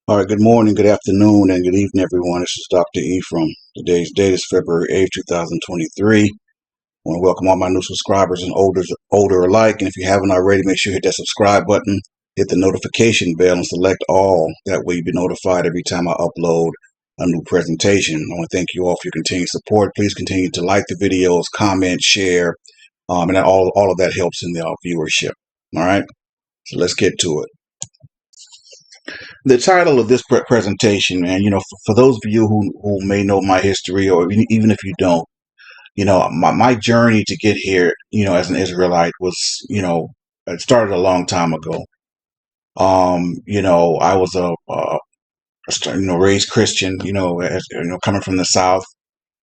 All right, good morning, good afternoon, and good evening, everyone. This is Dr. Ephraim. Today's date is February 8th, 2023. I want to welcome all my new subscribers and older alike. And if you haven't already, make sure you hit that subscribe button, hit the notification bell, and select all. That way you'll be notified every time I upload a new presentation. I want to thank you all for your continued support. Please continue to like the videos, comment, share, and all of that helps in the viewership. All right, so let's get to it. The title of this presentation, man, for those of you who may know my history, or even if you don't, my journey to get here, as an Israelite was, it started a long time ago. I was raised Christian, coming from the South,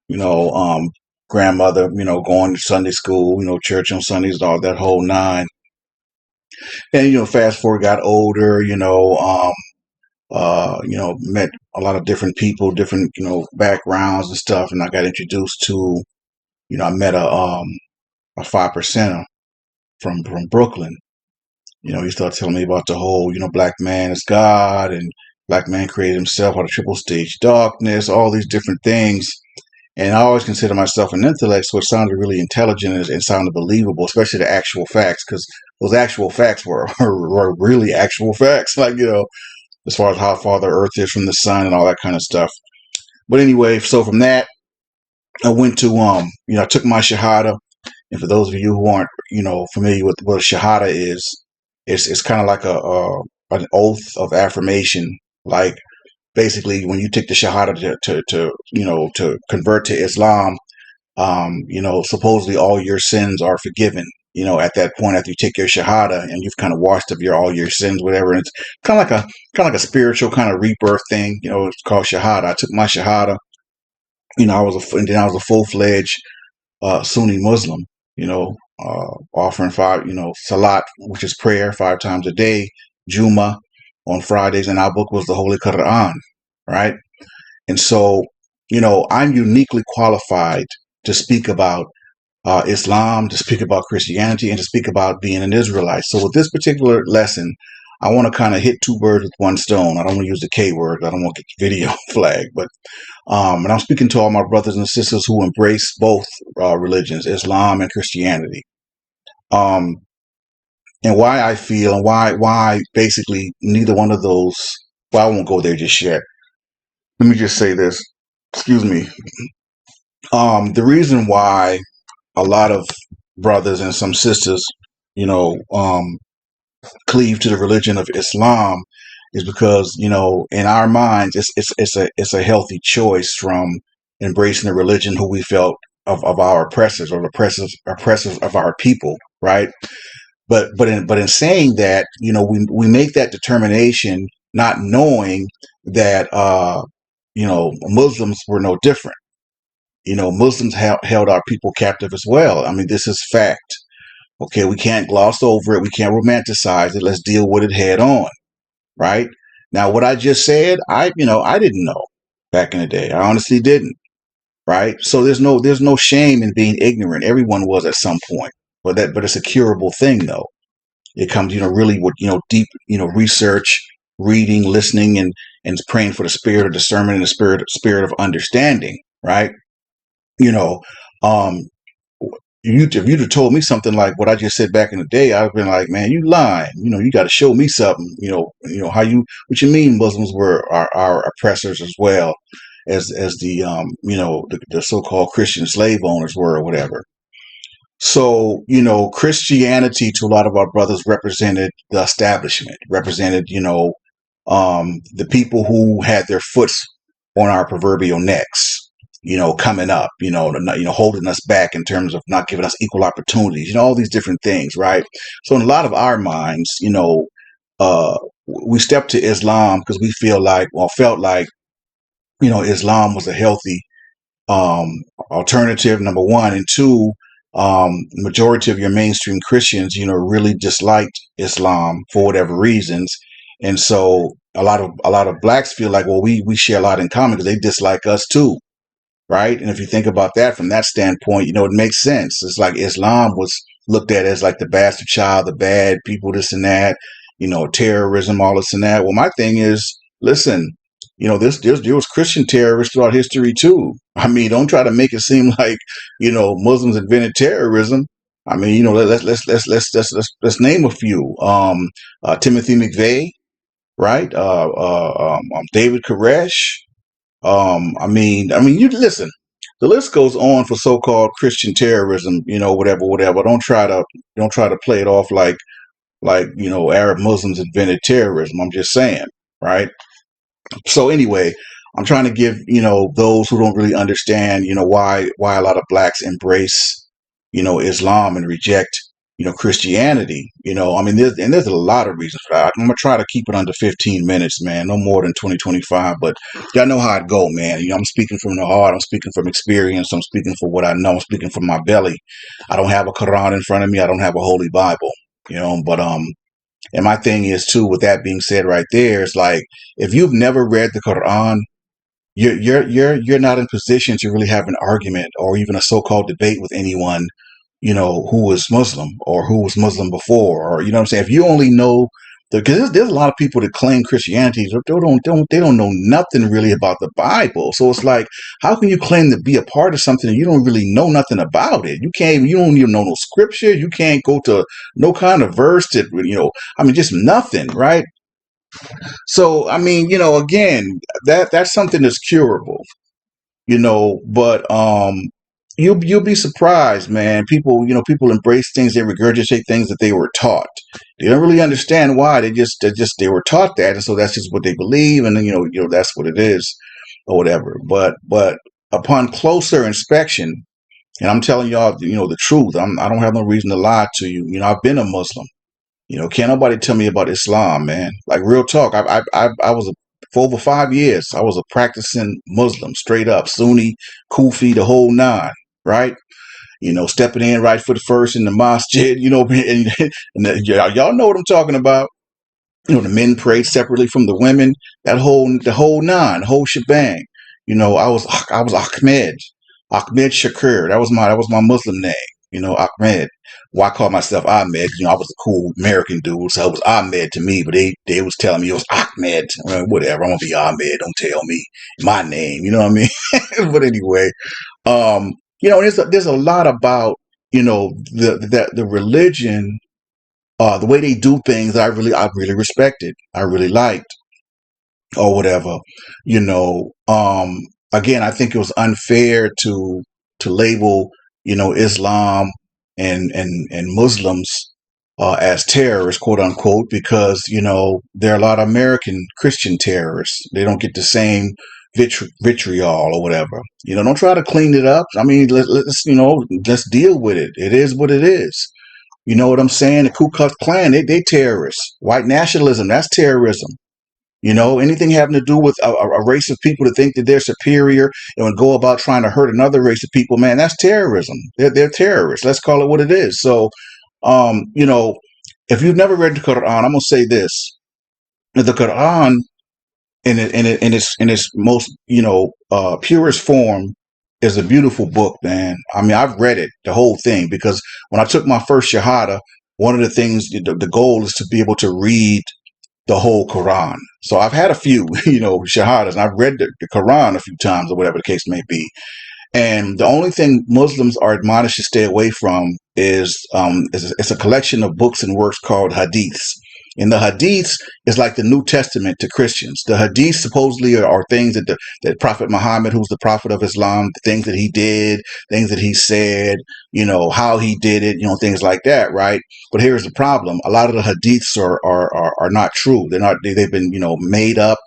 you know, um, grandmother, going to Sunday school, church on Sundays, all that whole nine. And, fast forward, got older, met a lot of different people, different, backgrounds and stuff. And I got introduced to, I met a 5%er from Brooklyn. He started telling me about the whole, black man is God and black man created himself out of triple stage darkness, all these different things. And I always consider myself an intellect, so it sounded really intelligent and sounded believable, especially the actual facts, because those actual facts were really actual facts. Like, as far as how far the earth is from the sun and all that kind of stuff. But anyway, so from that, I went to, I took my Shahada. And for those of you who aren't, familiar with what a Shahada is, it's kind of like an oath of affirmation. Like basically when you take the Shahada to convert to Islam, supposedly all your sins are forgiven. At that point, after you take your Shahada and you've kind of washed up all your sins, whatever. And it's kind of like a spiritual kind of rebirth thing. It's called Shahada. I took my Shahada. And then I was a full-fledged Sunni Muslim. Offering five, Salat, which is prayer 5 times a day, Juma on Fridays, and our book was the Holy Quran, right? And so, I'm uniquely qualified to speak about Islam, to speak about Christianity, and to speak about being an Israelite. So with this particular lesson, I want to kind of hit two birds with one stone. I don't want to use the K word. I don't want to get the video flagged. But and I'm speaking to all my brothers and sisters who embrace both religions, Islam and Christianity. Um, and why I feel and why basically neither one of those. Well, I won't go there just yet. Let me just say this. Excuse me. The reason why a lot of brothers and some sisters, cleave to the religion of Islam is because, in our minds, it's a healthy choice from embracing the religion who we felt of our oppressors or oppressors of our people, right? But in saying that, we make that determination not knowing that Muslims were no different. Muslims held our people captive as well. I mean, this is fact. Okay, we can't gloss over it. We can't romanticize it. Let's deal with it head on, right? Now, what I just said, I didn't know back in the day. I honestly didn't, right? So there's no shame in being ignorant. Everyone was at some point, but it's a curable thing, though. It comes, really with, deep, research, reading, listening, and praying for the spirit of discernment and the spirit of understanding, right? You know, um, if you'd have told me something like what I just said back in the day, I'd have been like, man, you lying. You got to show me something. What you mean Muslims were our oppressors as well as the the so-called Christian slave owners were or whatever. So, Christianity to a lot of our brothers represented the establishment, represented, the people who had their foots on our proverbial necks, coming up, holding us back in terms of not giving us equal opportunities, all these different things, right? So in a lot of our minds, uh, we stepped to Islam because we felt like, Islam was a healthy um, alternative, number one, and two, majority of your mainstream Christians, really disliked Islam for whatever reasons, and so a lot of blacks feel like, well, we share a lot in common because they dislike us too, right? And if you think about that from that standpoint, it makes sense. It's like Islam was looked at as like the bastard child, the bad people, this and that, terrorism, all this and that. Well, my thing is, listen, there was Christian terrorists throughout history too. I mean, don't try to make it seem like Muslims invented terrorism. I mean, let's name a few. Timothy McVeigh, right? David Koresh. You listen. The list goes on for so-called Christian terrorism. Whatever, whatever. Don't try to play it off like Arab Muslims invented terrorism. I'm just saying, right? So anyway, I'm trying to give those who don't really understand why a lot of blacks embrace Islam and reject Christianity. There's a lot of reasons for that. I'm gonna try to keep it under 15 minutes, man, no more than 20-25. But y'all know how it go, man. I'm speaking from the heart. I'm speaking from experience. I'm speaking for what I know. I'm speaking from my belly. I don't have a Quran in front of me. I don't have a Holy Bible. But and my thing is too, with that being said right there, it's like if you've never read the Quran, you're not in position to really have an argument or even a so-called debate with anyone, who was Muslim or who was Muslim before, or what I'm saying. If you only know because there's a lot of people that claim Christianity, they don't know nothing really about the Bible. So it's like, how can you claim to be a part of something and you don't really know nothing about it? You don't even know no scripture. You can't go to no kind of verse that just nothing, right? So again, that's something that's curable, but you'll be surprised, man. People embrace things, they regurgitate things that they were taught. They don't really understand why. They were taught that, and so that's just what they believe, and then that's what it is, or whatever. But upon closer inspection, and I'm telling y'all, the truth. I don't have no reason to lie to you. I've been a Muslim. Can't nobody tell me about Islam, man. Like real talk. I was for over 5 years. I was a practicing Muslim, straight up Sunni, Kufi, the whole nine, right? Stepping in right foot first in the masjid. Y'all know what I'm talking about. The men prayed separately from the women. The whole nine, the whole shebang. I was Ahmed Shakur. That was my Muslim name. Ahmed. Well, I call myself Ahmed. I was a cool American dude, so it was Ahmed to me. But they was telling me it was Ahmed. Whatever. I'm gonna be Ahmed. Don't tell me my name. You know what I mean? But anyway, there's a lot about the religion, the way they do things. I really respected. I really liked, or whatever. Again, I think it was unfair to label Islam and Muslims as terrorists, quote unquote, because there are a lot of American Christian terrorists. They don't get the same vitriol or whatever. Don't try to clean it up. I mean, let's deal with it. It is what it is. You know what I'm saying? The Ku Klux Klan, they terrorists. White nationalism, that's terrorism. Anything having to do with a race of people to think that they're superior and go about trying to hurt another race of people, man, that's terrorism. They're terrorists. Let's call it what it is. So, if you've never read the Quran, I'm gonna say this: the Quran, in its most purest form, is a beautiful book, man. I mean, I've read it, the whole thing, because when I took my first Shahada, one of the things, the goal is to be able to read the whole Quran. So I've had a few, shahadas, and I've read the Quran a few times, or whatever the case may be. And the only thing Muslims are admonished to stay away from is it's a collection of books and works called Hadiths. And the Hadiths is like the New Testament to Christians. The Hadiths supposedly are things that Prophet Muhammad, who's the prophet of Islam, the things that he did, things that he said, how he did it, things like that, right? But here's the problem: a lot of the Hadiths are not true. They've been made up.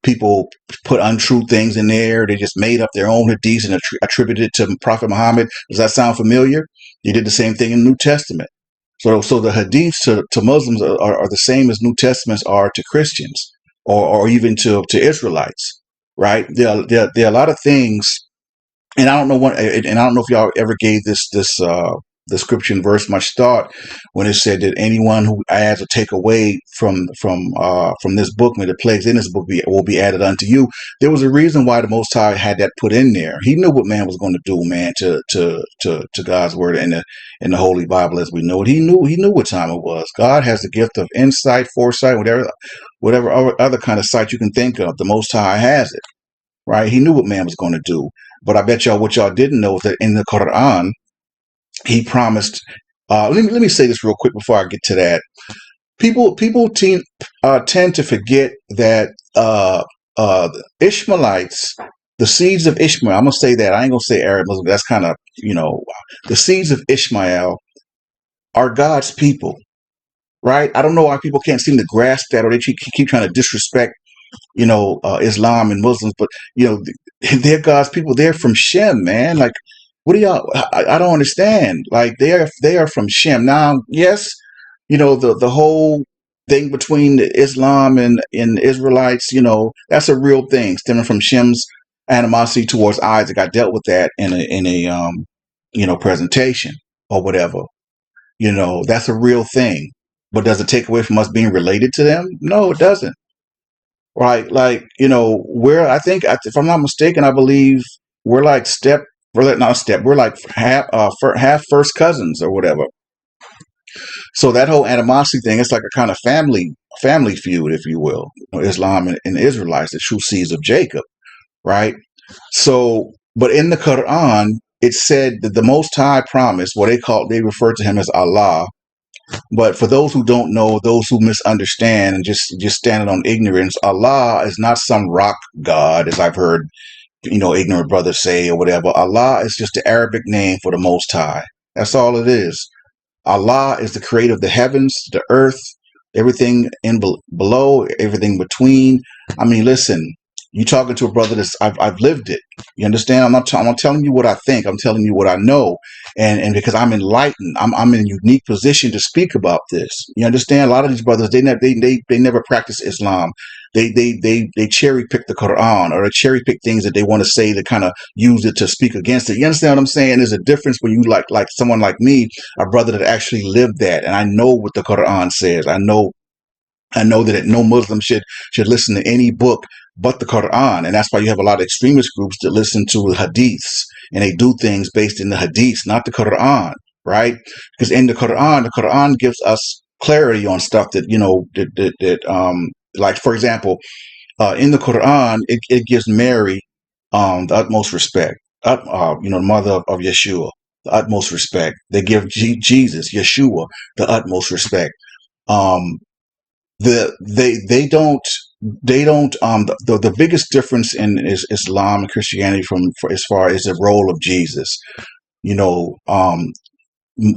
People put untrue things in there. They just made up their own hadiths and attributed it to Prophet Muhammad. Does that sound familiar? They did the same thing in the New Testament. So the hadiths to Muslims are the same as New Testaments are to Christians, or even to Israelites, right? There are a lot of things, and I don't know if y'all ever gave this the scripture and verse much thought when it said that anyone who adds or take away from this book, may the plagues in this book will be added unto you. There was a reason why the Most High had that put in there. He knew what man was going to do, man, to God's word in the Holy Bible as we know it. He knew what time it was. God has the gift of insight, foresight, whatever other kind of sight you can think of. The Most High has it, right? He knew what man was going to do. But I bet y'all what y'all didn't know is that in the Quran, he promised. Let me say this real quick before I get to that. Tend to forget that the Ishmaelites, the seeds of Ishmael. I'm gonna say that. I ain't gonna say Arab Muslim. That's kind of the seeds of Ishmael are God's people, right? I don't know why people can't seem to grasp that, or they keep trying to disrespect Islam and Muslims, but they're God's people. They're from Shem, man. Like, what do y'all? I don't understand. Like, they are from Shem. Now, yes, the whole thing between the Islam and the Israelites, that's a real thing stemming from Shem's animosity towards Isaac. I dealt with that in a presentation or whatever. That's a real thing. But does it take away from us being related to them? No, it doesn't. Right, like I think, if I'm not mistaken, I believe we're like not step, we're like half first cousins or whatever. So that whole animosity thing, it's like a kind of family feud, if you will. Islam and the Israelites, the true seeds of Jacob, right? So, but in the Quran, it said that the Most High promised, they refer to him as Allah. But for those who don't know, those who misunderstand and just standing on ignorance, Allah is not some rock god, as I've heard, ignorant brothers say or whatever. Allah is just the Arabic name for the Most High. That's all it is. Allah is the creator of the heavens, the earth, everything below, everything between. I mean, listen, you talking to a brother I've lived it. You understand? I'm not telling you what I think. I'm telling you what I know, and because I'm enlightened, I'm in a unique position to speak about this. You understand? A lot of these brothers, they never practice Islam. They cherry pick the Quran, or they cherry pick things that they want to say to kind of use it to speak against it. You understand what I'm saying? There's a difference when you like someone like me, a brother that actually lived that, and I know what the Quran says. I know that no Muslim should listen to any book but the Quran, and that's why you have a lot of extremist groups that listen to Hadiths, and they do things based in the Hadiths, not the Quran, right? Because in the Quran gives us clarity on stuff that like, for example, in the Quran, it gives Mary the utmost respect. The mother of Yeshua, the utmost respect. They give Jesus, Yeshua, the utmost respect. Um, they don't the biggest difference in Islam and Christianity as far as the role of Jesus. You know,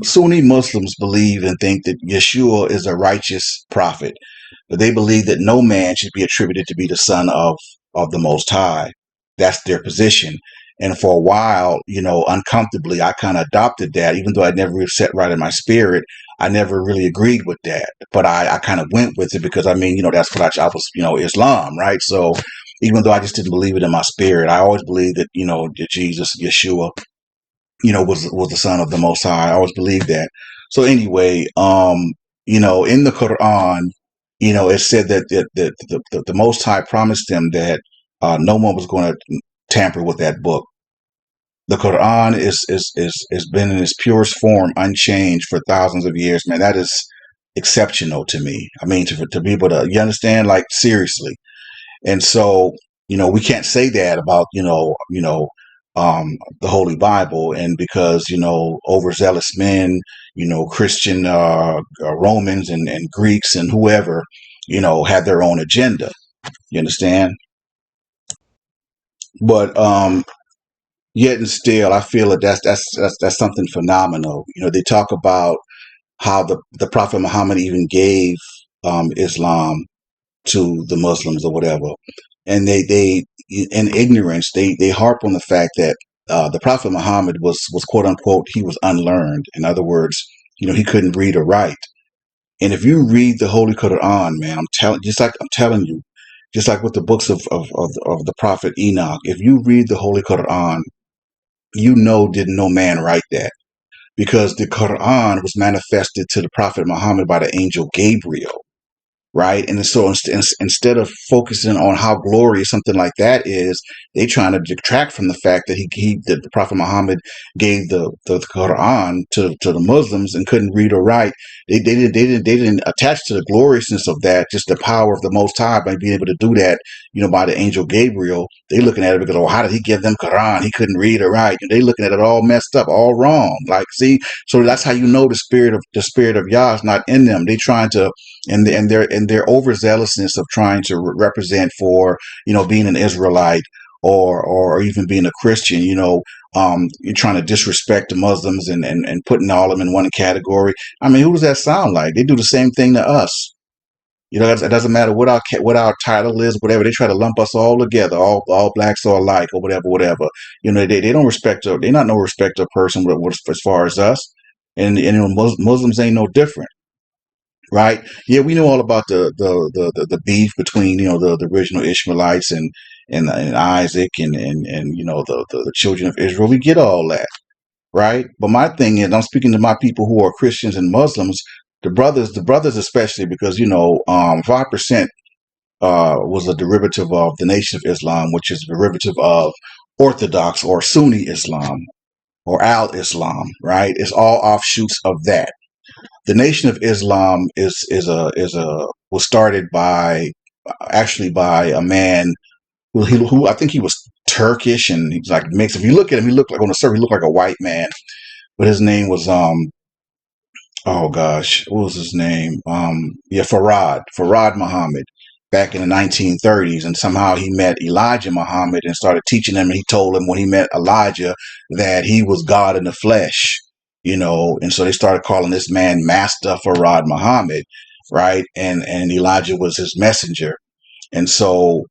Sunni Muslims believe and think that Yeshua is a righteous prophet, but they believe that no man should be attributed to be the son of the Most High. That's their position. And for a while, uncomfortably, I kind of adopted that, even though I never really set right in my spirit. I never really agreed with that, but I kind of went with it because that's what I was, Islam, right? So even though I just didn't believe it in my spirit, I always believed that, that Jesus, Yeshua, was the son of the Most High. I always believed that. So anyway, in the Quran, it said that the Most High promised them that no one was going to tamper with that book. The Quran is been in its purest form, unchanged for thousands of years. Man, that is exceptional to me. I mean, to be able to, you understand, like, seriously. And so, we can't say that about, the Holy Bible. And because, overzealous men, Christian Romans and Greeks and whoever, had their own agenda. You understand? But yet and still, I feel that that's something phenomenal. They talk about how the Prophet Muhammad even gave Islam to the Muslims or whatever, and they in ignorance they harp on the fact that the Prophet Muhammad was quote unquote, he was unlearned. In other words, he couldn't read or write. And if you read the Holy Quran, man, I'm telling you, just like with the books of the Prophet Enoch, if you read the Holy Quran, did no man write that. because the Quran was manifested to the Prophet Muhammad by the angel Gabriel. Right. And so instead of focusing on how glorious something like that is, they trying to detract from the fact that that the Prophet Muhammad gave the Quran to the Muslims and couldn't read or write. They didn't attach to the gloriousness of that, just the power of the Most High by being able to do that, by the angel Gabriel. They looking at it because, oh, how did he give them Quran? He couldn't read or write. And they looking at it all messed up, all wrong. Like, see, so that's how you know the spirit of Yah is not in them. They trying to, and their overzealousness of trying to represent for being an Israelite, or even being a Christian. You're trying to disrespect the Muslims, and putting all of them in one category. I mean, who does that sound like? They do the same thing to us. It doesn't matter what our title is, whatever. They try to lump us all together, all blacks are alike, or whatever. They don't respect. They're not no respect of person as far as us, and Muslims ain't no different. Right? Yeah, we know all about the beef between the original Ishmaelites and Isaac and the children of Israel. We get all that, right? But my thing is, I'm speaking to my people who are Christians and Muslims, the brothers especially, because 5% was a derivative of the Nation of Islam, which is a derivative of Orthodox or Sunni Islam or Al Islam, right? It's all offshoots of that. The Nation of Islam was started by actually by a man who I think he was Turkish, and he's like mixed. If you look at him, he looked like on the surface, he looked like a white man, but his name was oh gosh, what was his name? Yeah, Farad Muhammad, back in the 1930s, and somehow he met Elijah Muhammad and started teaching him. And he told him when he met Elijah that he was God in the flesh, and so they started calling this man Master Farad Muhammad, right? And Elijah was his messenger, and so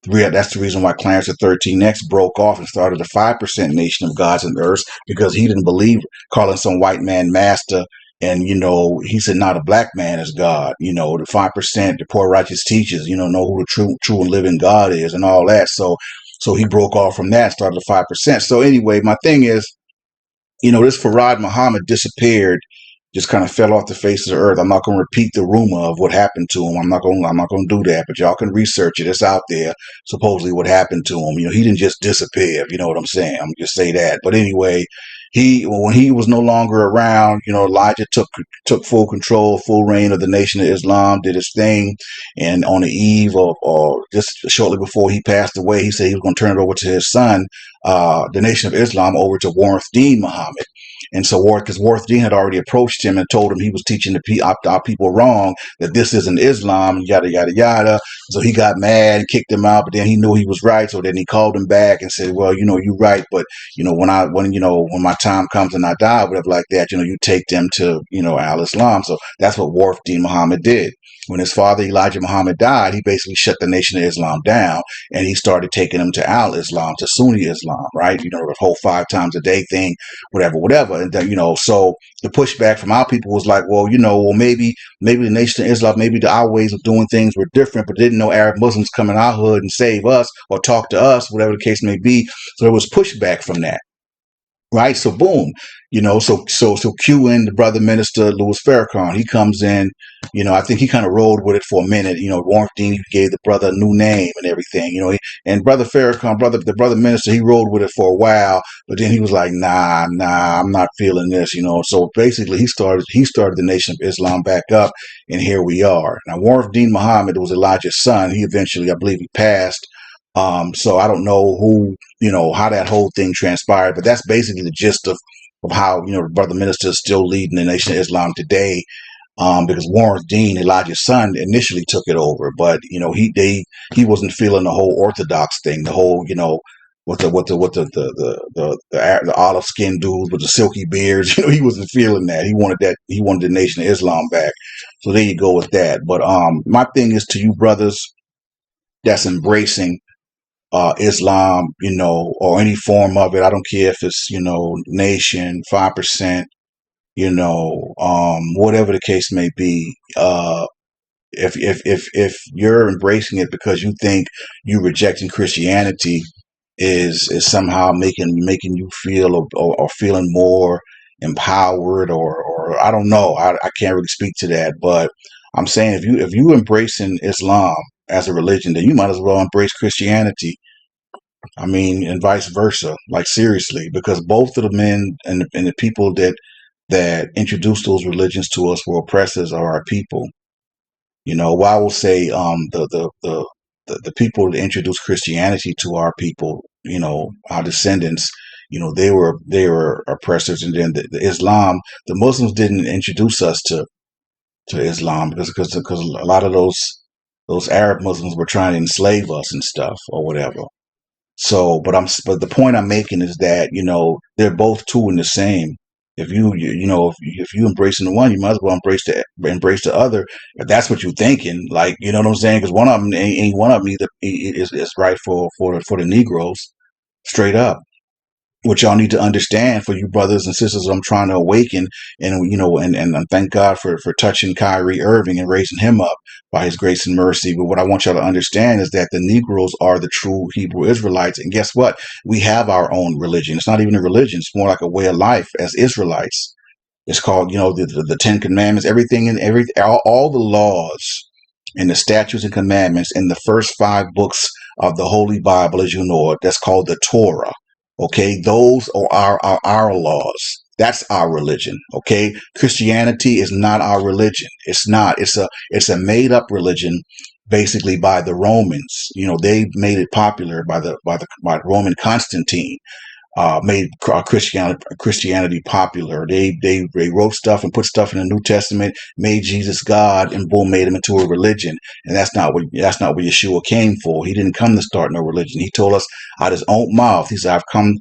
that's the reason why Clarence the 13X broke off and started the 5% nation of gods and earths, because he didn't believe calling some white man master. And, he said, not a black man is God. The 5%, the poor righteous teachers, know who the true and living God is and all that. So he broke off from that, started the 5%. So anyway, my thing is, this Farad Muhammad disappeared, just kind of fell off the face of the earth. I'm not going to repeat the rumor of what happened to him. I'm not going to do that, but y'all can research it. It's out there, supposedly what happened to him. He didn't just disappear, if you know what I'm saying. I'm just say that. But anyway, when he was no longer around, Elijah took full control, full reign of the Nation of Islam, did his thing. And on the eve of, or just shortly before he passed away, he said he was going to turn it over to his son, the Nation of Islam, over to Warith Deen Muhammad. And so because Warith Deen had already approached him and told him he was teaching our people wrong, that this isn't Islam, and yada, yada, yada. So he got mad and kicked him out, but then he knew he was right. So then he called him back and said, well, you're right. But, when my time comes and I die, whatever like that, you take them to, Al Islam. So that's what Warith Deen Muhammad did. When his father, Elijah Muhammad, died, he basically shut the Nation of Islam down, and he started taking them to Al Islam, to Sunni Islam, right? The whole 5 times a day thing, whatever. And then, so the pushback from our people was like, well, maybe the Nation of Islam, maybe our ways of doing things were different, but didn't know Arab Muslims come in our hood and save us or talk to us, whatever the case may be. So there was pushback from that. Right. So boom, so cue in the brother minister, Louis Farrakhan. He comes in, I think he kind of rolled with it for a minute. Warren Dean gave the brother a new name and everything, and brother Farrakhan, the brother minister, he rolled with it for a while, but then he was like, nah, I'm not feeling this, So basically he started the Nation of Islam back up, and here we are. Now, Warren Dean Muhammad was Elijah's son. He eventually, I believe he passed. So I don't know how that whole thing transpired, but that's basically the gist of how, the brother minister is still leading the Nation of Islam today. Because Warren Dean, Elijah's son, initially took it over, but he wasn't feeling the whole Orthodox thing, the whole, with the olive skinned dudes with the silky beards. He wasn't feeling that. He wanted that. He wanted the Nation of Islam back. So there you go with that. But my thing is to you brothers that's embracing Islam, or any form of it. I don't care if it's, nation, 5%, whatever the case may be. If you're embracing it because you think you rejecting Christianity is somehow making you feel or feeling more empowered, or I don't know. I can't really speak to that, but I'm saying if you embracing Islam as a religion, then you might as well embrace Christianity. I mean, and vice versa. Like seriously, because both of the men and the people that introduced those religions to us were oppressors of our people. Well, I will say the people that introduced Christianity to our people, our descendants, they were oppressors, and then the Islam, the Muslims didn't introduce us to Islam because a lot of those Arab Muslims were trying to enslave us and stuff or whatever. So, but the point I'm making is that they're both two in the same. If you embracing the one, you might as well embrace the other. If that's what you're thinking, like what I'm saying, because one of them ain't one of them either is right for the Negroes, straight up. What y'all need to understand, for you brothers and sisters I'm trying to awaken, and thank God for touching Kyrie Irving and raising him up by his grace and mercy. But what I want y'all to understand is that the Negroes are the true Hebrew Israelites. And guess what? We have our own religion. It's not even a religion. It's more like a way of life as Israelites. It's called, the Ten Commandments, everything and all the laws and the statutes and commandments in the first 5 books of the Holy Bible, as you know it. That's called the Torah. Okay, those are our laws. That's our religion. Okay, Christianity is not our religion. It's not. It's a made up religion, basically by the Romans. They made it popular by Roman Constantine. Made Christianity popular. They wrote stuff and put stuff in the New Testament, made Jesus God, and boom, made him into a religion. And that's not what Yeshua came for. He didn't come to start no religion. He told us out his own mouth. He said, "I've come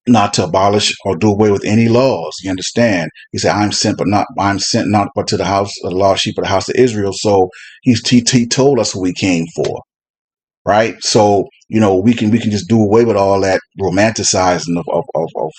not to abolish or do away with any laws." You understand? He said, I'm sent not but to the lost sheep of the house of Israel." So he told us who he came for. Right. So, we can just do away with all that romanticizing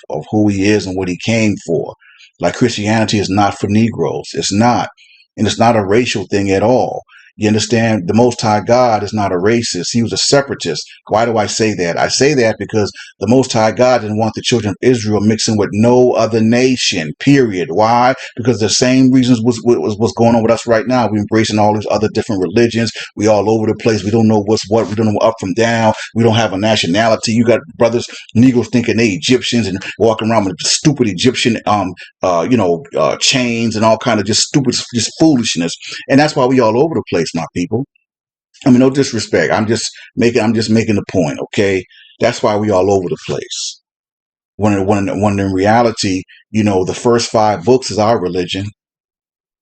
of who he is and what he came for. Like Christianity is not for Negroes. It's not. And it's not a racial thing at all. You understand? The Most High God is not a racist. He was a separatist. Why do I say that? I say that because the Most High God didn't want the children of Israel mixing with no other nation, period. Why? Because the same reasons what's going on with us right now. We're embracing all these other different religions. We all over the place. We don't know what's what. We don't know up from down. We don't have a nationality. You got brothers, Negroes thinking they Egyptians and walking around with stupid Egyptian chains and all kind of just stupid, just foolishness. And that's why we all over the place, my people. I mean, no disrespect. I'm just making the point. Okay, that's why we all over the place. When in reality, the first 5 books is our religion.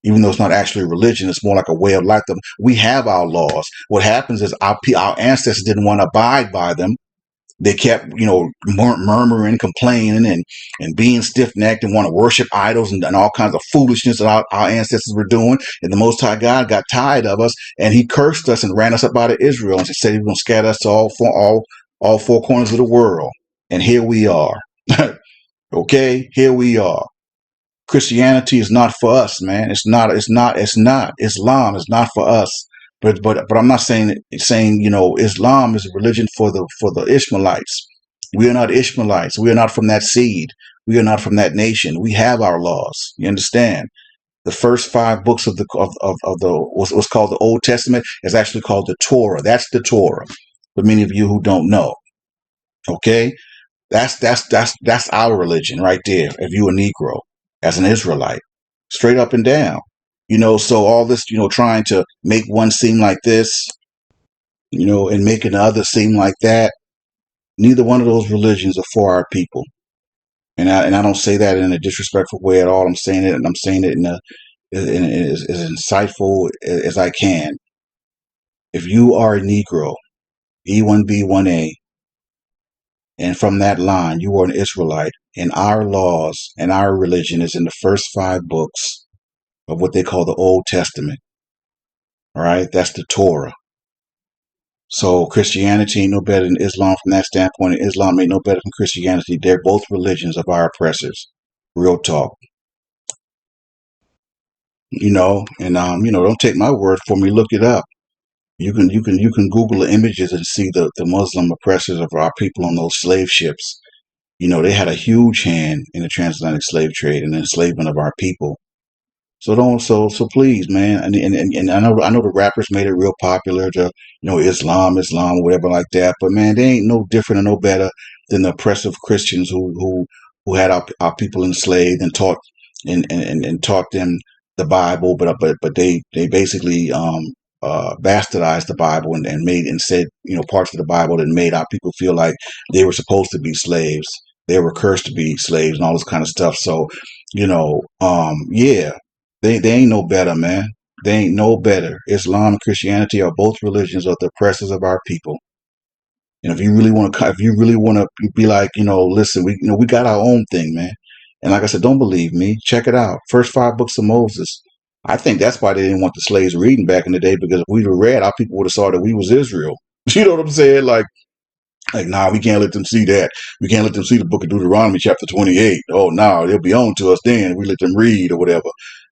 Even though it's not actually a religion, it's more like a way of life. We have our laws. What happens is our ancestors didn't want to abide by them. They kept, murmuring, complaining, and being stiff-necked and want to worship idols and all kinds of foolishness that our ancestors were doing. And the Most High God got tired of us, and he cursed us and ran us up out of Israel and said he was going to scatter us to all 4 corners of the world. And here we are. Okay, here we are. Christianity is not for us, man. It's not. Islam is not for us. But I'm not saying Islam is a religion for the Ishmaelites. We are not Ishmaelites. We are not from that seed. We are not from that nation. We have our laws. You understand? The first 5 books of the what's called the Old Testament is actually called the Torah. That's the Torah. For many of you who don't know, okay, that's our religion right there. If you a Negro, as an Israelite, straight up and down. So all this, trying to make one seem like this, and making the other seem like that. Neither one of those religions are for our people. And I don't say that in a disrespectful way at all. I'm saying it, and I'm saying it in as insightful as I can. If you are a Negro, E1B, 1A, and from that line, you are an Israelite, and our laws and our religion is in the first 5 books of what they call the Old Testament. All right, that's the Torah. So Christianity ain't no better than Islam from that standpoint, and Islam ain't no better than Christianity. They're both religions of our oppressors. Real talk. And don't take my word for me. Look it up. You can Google the images and see the Muslim oppressors of our people on those slave ships. They had a huge hand in the transatlantic slave trade and the enslavement of our people. So don't so please, man. And I know the rappers made it real popular to Islam, or whatever like that. But man, they ain't no different or no better than the oppressive Christians who had our people enslaved and taught and taught them the Bible, but they basically bastardized the Bible and made and said parts of the Bible that made our people feel like they were supposed to be slaves. They were cursed to be slaves and all this kind of stuff. So yeah. They ain't no better, man. They ain't no better. Islam and Christianity are both religions of the oppressors of our people. And if you really want to be like, listen, we got our own thing, man. And like I said, don't believe me. Check it out. First 5 books of Moses. I think that's why they didn't want the slaves reading back in the day, because if we'd have read, our people would have saw that we was Israel. You know what I'm saying? Like, nah, we can't let them see that. We can't let them see the book of Deuteronomy, chapter 28. Oh, no, they'll be on to us then. We let them read or whatever.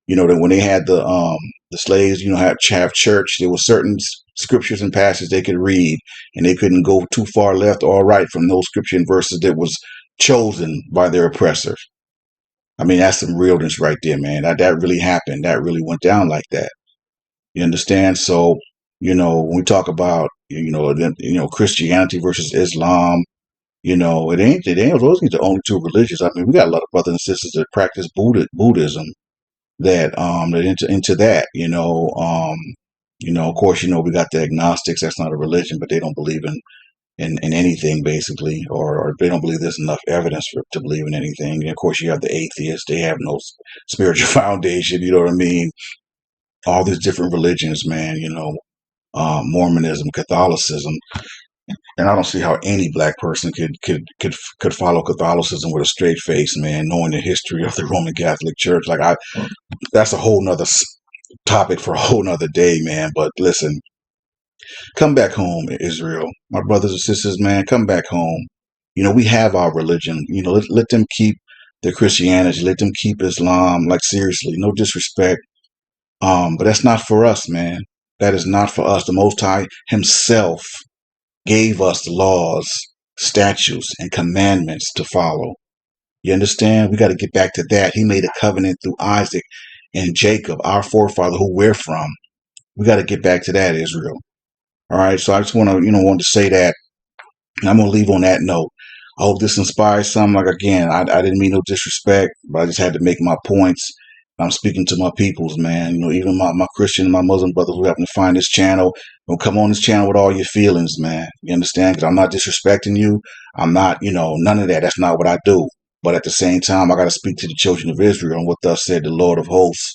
That when they had the slaves, have church, there were certain scriptures and passages they could read, and they couldn't go too far left or right from those scripture and verses that was chosen by their oppressors. I mean, that's some realness right there, man. That really happened. That really went down like that. You understand? So, when we talk about, Christianity versus Islam, it ain't those ain't the only two religions. I mean, we got a lot of brothers and sisters that practice Buddhism that into that. Of course, we got the agnostics. That's not a religion, but they don't believe in anything basically, or they don't believe there's enough evidence to believe in anything. And of course, you have the atheists. They have no spiritual foundation. You know what I mean? All these different religions, man. Mormonism, Catholicism, and I don't see how any black person could follow Catholicism with a straight face, man, knowing the history of the Roman Catholic Church. That's a whole nother topic for a whole nother day, man. But listen, come back home, Israel, my brothers and sisters, man. Come back home. We have our religion. Let them keep their Christianity. Let them keep Islam. Like, seriously, no disrespect. But that's not for us, man. That is not for us. The Most High Himself gave us laws, statutes, and commandments to follow. You understand? We got to get back to that. He made a covenant through Isaac and Jacob, our forefather, who we're from. We got to get back to that, Israel. All right. So I just wanted to say that. And I'm going to leave on that note. I hope this inspires some. Like, again, I didn't mean no disrespect, but I just had to make my points. I'm speaking to my peoples, man. Even my Christian and my Muslim brothers who happen to find this channel, don't come on this channel with all your feelings, man. You understand? Because I'm not disrespecting you. I'm not, none of that. That's not what I do. But at the same time, I got to speak to the children of Israel and what thus said the Lord of hosts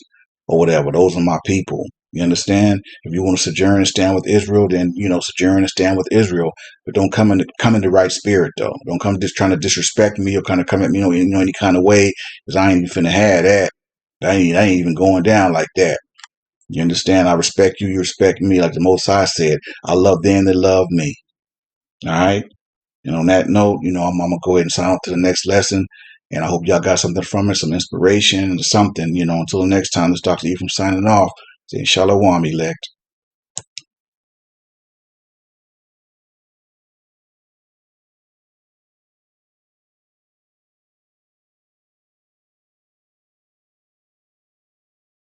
or whatever. Those are my people. You understand? If you want to sojourn and stand with Israel, then, sojourn and stand with Israel. But don't come in the right spirit, though. Don't come just trying to disrespect me or kind of come at me, any kind of way, because I ain't even finna have that. I ain't even going down like that. You understand? I respect you. You respect me. Like the Most High said, I love them that love me. All right? And on that note, I'm going to go ahead and sign on to the next lesson. And I hope y'all got something from it, some inspiration, something. Until the next time, this is Dr. Ephraim signing off. Saying Shalom, elect.